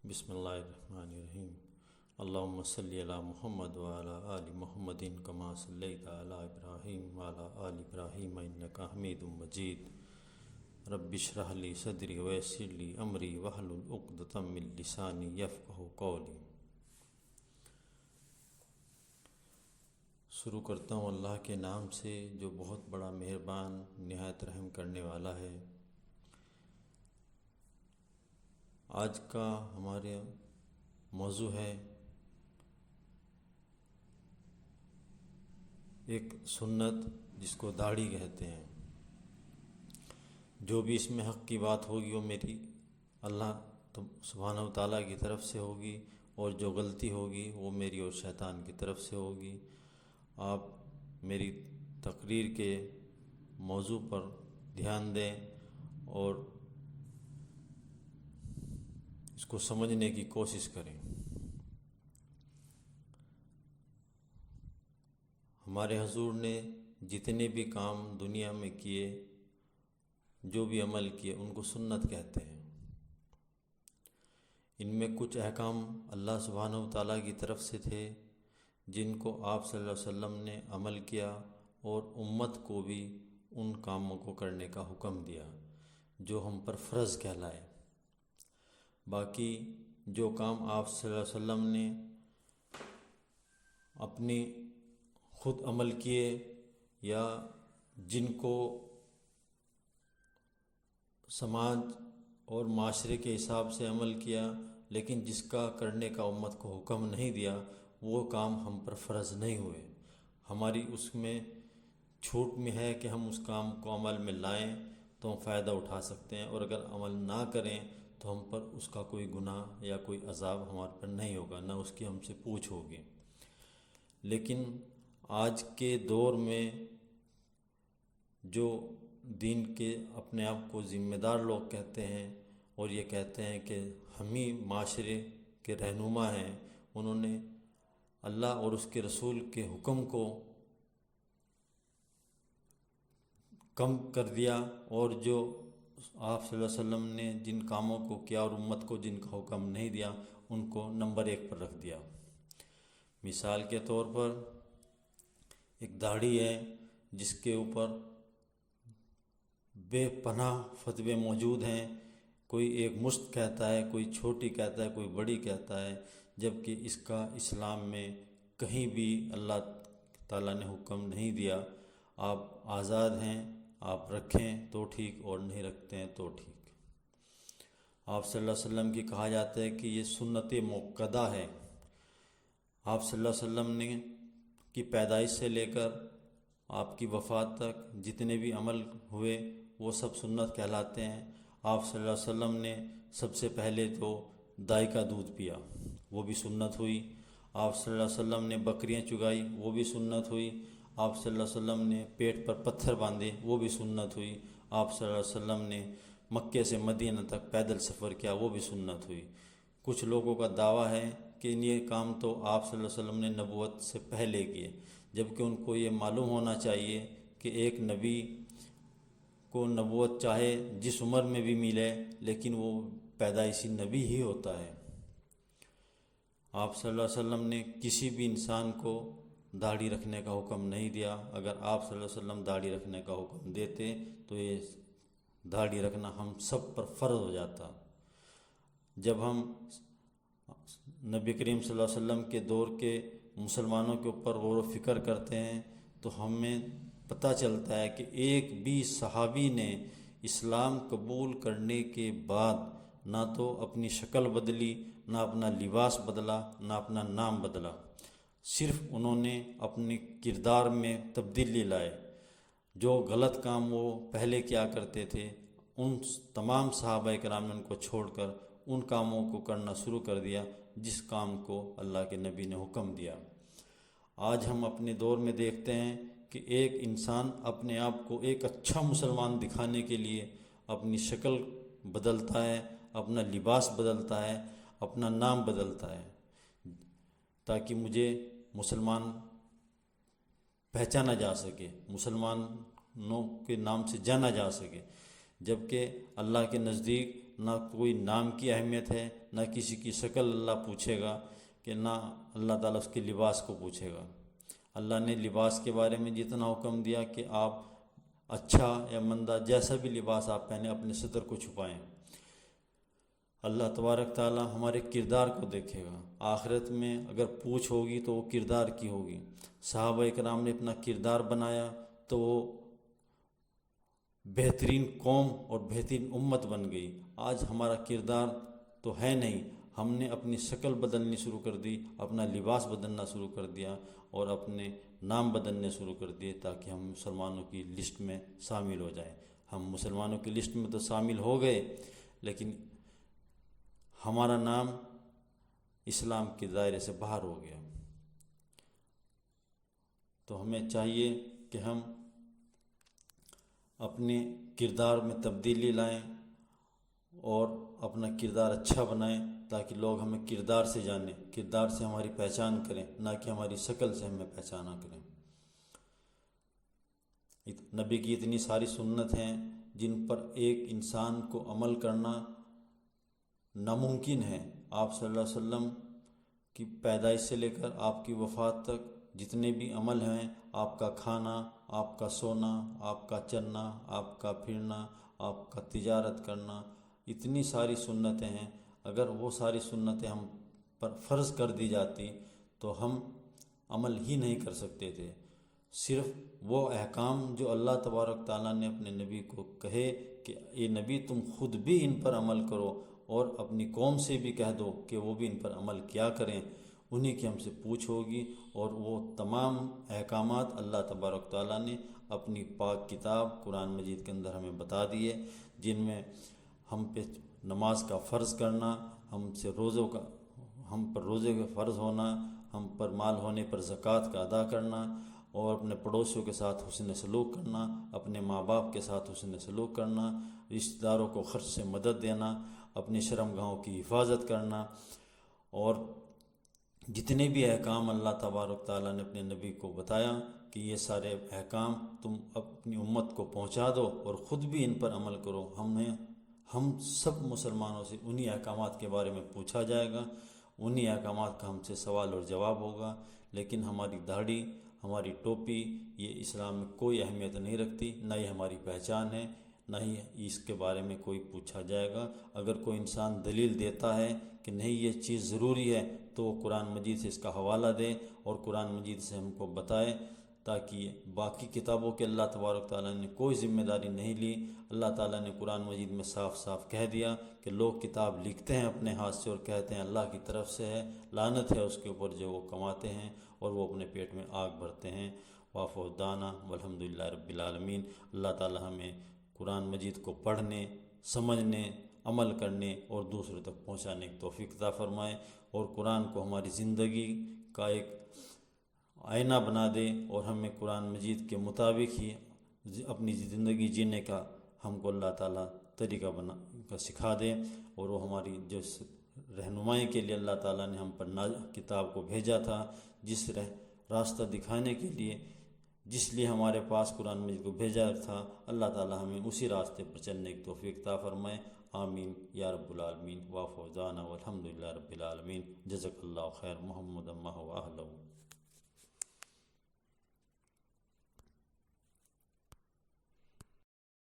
بسم اللہ الرحمن الرحیم۔ اللہم صلی علی محمد وعلی آل محمد کما صلیت علی ابراہیم وعلی آل ابراہیم انک حمید مجید۔ رب اشرح لی صدری ویسر لی امری واحلل عقدۃ من لسانی یفقہوا قولی۔ شروع کرتا ہوں اللہ کے نام سے جو بہت بڑا مہربان نہایت رحم کرنے والا ہے۔ آج کا ہمارے موضوع ہے ایک سنت جس کو داڑھی کہتے ہیں۔ جو بھی اس میں حق کی بات ہوگی وہ میری اللہ سبحانہ و تعالیٰ کی طرف سے ہوگی، اور جو غلطی ہوگی وہ میری اور شیطان کی طرف سے ہوگی۔ آپ میری تقریر کے موضوع پر دھیان دیں اور اس کو سمجھنے کی کوشش کریں۔ ہمارے حضور نے جتنے بھی کام دنیا میں کیے، جو بھی عمل کیے، ان کو سنت کہتے ہیں۔ ان میں کچھ احکام اللہ سبحانہ و تعالیٰ کی طرف سے تھے جن کو آپ صلی اللہ علیہ وسلم نے عمل کیا، اور امت کو بھی ان کاموں کو کرنے کا حکم دیا جو ہم پر فرض کہلائے۔ باقی جو کام آپ صلی اللہ علیہ وسلم نے اپنی خود عمل کیے یا جن کو سماج اور معاشرے کے حساب سے عمل کیا لیکن جس کا کرنے کا امت کو حکم نہیں دیا، وہ کام ہم پر فرض نہیں ہوئے۔ ہماری اس میں چھوٹ میں ہے کہ ہم اس کام کو عمل میں لائیں تو ہم فائدہ اٹھا سکتے ہیں، اور اگر عمل نہ کریں تو ہم پر اس کا کوئی گناہ یا کوئی عذاب ہمارے پر نہیں ہوگا، نہ اس کی ہم سے پوچھ ہوگی۔ لیکن آج کے دور میں جو دین کے اپنے آپ کو ذمہ دار لوگ کہتے ہیں اور یہ کہتے ہیں کہ ہم ہی معاشرے کے رہنما ہیں، انہوں نے اللہ اور اس کے رسول کے حکم کو کم کر دیا، اور جو آپ صلی اللہ علیہ وسلم نے جن کاموں کو کیا اور امت کو جن کا حکم نہیں دیا ان کو نمبر 1 پر رکھ دیا۔ مثال کے طور پر ایک داڑھی ہے جس کے اوپر بے پناہ فتوے موجود ہیں۔ کوئی ایک مشت کہتا ہے، کوئی چھوٹی کہتا ہے، کوئی بڑی کہتا ہے، جبکہ اس کا اسلام میں کہیں بھی اللہ تعالیٰ نے حکم نہیں دیا۔ آپ آزاد ہیں، آپ رکھیں تو ٹھیک اور نہیں رکھتے ہیں تو ٹھیک۔ آپ صلی اللہ علیہ وسلم کی کہا جاتا ہے کہ یہ سنت موقدہ ہے۔ آپ صلی اللہ علیہ وسلم نے کی پیدائش سے لے کر آپ کی وفات تک جتنے بھی عمل ہوئے وہ سب سنت کہلاتے ہیں۔ آپ صلی اللہ علیہ وسلم نے سب سے پہلے تو دائی کا دودھ پیا، وہ بھی سنت ہوئی۔ آپ صلی اللہ علیہ وسلم نے بکریاں چگائی، وہ بھی سنت ہوئی۔ آپ صلی اللہ علیہ وسلم نے پیٹ پر پتھر باندھے، وہ بھی سنت ہوئی۔ آپ صلی اللہ علیہ وسلم نے مکے سے مدینہ تک پیدل سفر کیا، وہ بھی سنت ہوئی۔ کچھ لوگوں کا دعویٰ ہے کہ یہ کام تو آپ صلی اللہ علیہ وسلم نے نبوت سے پہلے کیے، جبکہ ان کو یہ معلوم ہونا چاہیے کہ ایک نبی کو نبوت چاہے جس عمر میں بھی ملے لیکن وہ پیدائشی نبی ہی ہوتا ہے۔ آپ صلی اللہ علیہ وسلم نے کسی بھی انسان کو داڑھی رکھنے کا حکم نہیں دیا۔ اگر آپ صلی اللہ علیہ وسلم داڑھی رکھنے کا حکم دیتے تو یہ داڑھی رکھنا ہم سب پر فرض ہو جاتا۔ جب ہم نبی کریم صلی اللہ علیہ وسلم کے دور کے مسلمانوں کے اوپر غور و فکر کرتے ہیں تو ہمیں پتہ چلتا ہے کہ ایک بھی صحابی نے اسلام قبول کرنے کے بعد نہ تو اپنی شکل بدلی، نہ اپنا لباس بدلا، نہ اپنا نام بدلا۔ صرف انہوں نے اپنے کردار میں تبدیلی لائے۔ جو غلط کام وہ پہلے کیا کرتے تھے ان تمام صحابہ کرام نے ان کو چھوڑ کر ان کاموں کو کرنا شروع کر دیا جس کام کو اللہ کے نبی نے حکم دیا۔ آج ہم اپنے دور میں دیکھتے ہیں کہ ایک انسان اپنے آپ کو ایک اچھا مسلمان دکھانے کے لیے اپنی شکل بدلتا ہے، اپنا لباس بدلتا ہے، اپنا نام بدلتا ہے تاکہ مجھے مسلمان پہچانا جا سکے، مسلمانوں کے نام سے جانا جا سکے، جبکہ اللہ کے نزدیک نہ کوئی نام کی اہمیت ہے، نہ کسی کی شکل اللہ پوچھے گا، کہ نہ اللہ تعالیٰ اس کے لباس کو پوچھے گا۔ اللہ نے لباس کے بارے میں جتنا حکم دیا کہ آپ اچھا یا مندہ جیسا بھی لباس آپ پہنیں اپنے ستر کو چھپائیں۔ اللہ تبارک تعالیٰ ہمارے کردار کو دیکھے گا۔ آخرت میں اگر پوچھ ہوگی تو وہ کردار کی ہوگی۔ صحابہ اکرام نے اپنا کردار بنایا تو وہ بہترین قوم اور بہترین امت بن گئی۔ آج ہمارا کردار تو ہے نہیں، ہم نے اپنی شکل بدلنی شروع کر دی، اپنا لباس بدلنا شروع کر دیا اور اپنے نام بدلنے شروع کر دیے تاکہ ہم مسلمانوں کی لسٹ میں شامل ہو جائیں۔ ہم مسلمانوں کی لسٹ میں تو شامل ہو گئے، لیکن ہمارا نام اسلام کے دائرے سے باہر ہو گیا۔ تو ہمیں چاہیے کہ ہم اپنے کردار میں تبدیلی لائیں اور اپنا کردار اچھا بنائیں تاکہ لوگ ہمیں کردار سے جانیں، کردار سے ہماری پہچان کریں، نہ کہ ہماری شکل سے ہمیں پہچانا کریں۔ نبی کی اتنی ساری سنت ہیں جن پر ایک انسان کو عمل کرنا ناممکن ہے۔ آپ صلی اللہ علیہ وسلم کی پیدائش سے لے کر آپ کی وفات تک جتنے بھی عمل ہیں، آپ کا کھانا، آپ کا سونا، آپ کا چلنا، آپ کا پھرنا، آپ کا تجارت کرنا، اتنی ساری سنتیں ہیں۔ اگر وہ ساری سنتیں ہم پر فرض کر دی جاتی تو ہم عمل ہی نہیں کر سکتے تھے۔ صرف وہ احکام جو اللہ تبارک تعالیٰ نے اپنے نبی کو کہے کہ اے نبی تم خود بھی ان پر عمل کرو اور اپنی قوم سے بھی کہہ دو کہ وہ بھی ان پر عمل کیا کریں، انہی کی ہم سے پوچھ ہوگی۔ اور وہ تمام احکامات اللہ تبارک تعالیٰ نے اپنی پاک کتاب قرآن مجید کے اندر ہمیں بتا دیے، جن میں ہم پہ نماز کا فرض کرنا، ہم پر روزے کا فرض ہونا، ہم پر مال ہونے پر زکوٰۃ کا ادا کرنا، اور اپنے پڑوسیوں کے ساتھ حسن سلوک کرنا، اپنے ماں باپ کے ساتھ حسن سلوک کرنا، رشتہ داروں کو خرچ سے مدد دینا، اپنی شرمگاہوں کی حفاظت کرنا، اور جتنے بھی احکام اللہ تبارک تعالیٰ نے اپنے نبی کو بتایا کہ یہ سارے احکام تم اپنی امت کو پہنچا دو اور خود بھی ان پر عمل کرو۔ ہم سب مسلمانوں سے انہی احکامات کے بارے میں پوچھا جائے گا، انہی احکامات کا ہم سے سوال اور جواب ہوگا۔ لیکن ہماری داڑھی، ہماری ٹوپی، یہ اسلام میں کوئی اہمیت نہیں رکھتی، نہ یہ ہماری پہچان ہے، نہ ہی اس کے بارے میں کوئی پوچھا جائے گا۔ اگر کوئی انسان دلیل دیتا ہے کہ نہیں یہ چیز ضروری ہے تو وہ قرآن مجید سے اس کا حوالہ دے اور قرآن مجید سے ہم کو بتائے، تاکہ باقی کتابوں کے اللہ تبارک تعالیٰ نے کوئی ذمہ داری نہیں لی۔ اللہ تعالیٰ نے قرآن مجید میں صاف صاف کہہ دیا کہ لوگ کتاب لکھتے ہیں اپنے ہاتھ سے اور کہتے ہیں اللہ کی طرف سے ہے، لعنت ہے اس کے اوپر جو وہ کماتے ہیں اور وہ اپنے پیٹ میں آگ بھرتے ہیں۔ وآخر دعوانا والحمد للہ رب العالمین۔ اللہ تعالیٰ ہمیں قرآن مجید کو پڑھنے، سمجھنے، عمل کرنے اور دوسروں تک پہنچانے کی توفیق عطا فرمائے، اور قرآن کو ہماری زندگی کا ایک آئینہ بنا دے اور ہمیں قرآن مجید کے مطابق ہی اپنی زندگی جینے کا ہم کو اللہ تعالیٰ طریقہ سکھا دے، اور وہ ہماری جو رہنمائی کے لیے اللہ تعالیٰ نے ہم پر کتاب کو بھیجا تھا، جس راستہ دکھانے کے لیے جس لیے ہمارے پاس قرآن مجید کو بھیجا تھا، اللہ تعالیٰ ہمیں اسی راستے پر چلنے کی توفیق عطا فرمائے۔ آمین یا رب العالمین۔ وآخر دعوانا والحمد للہ رب العالمین۔ جزاک اللہ خیر۔ محمد و اہلہ۔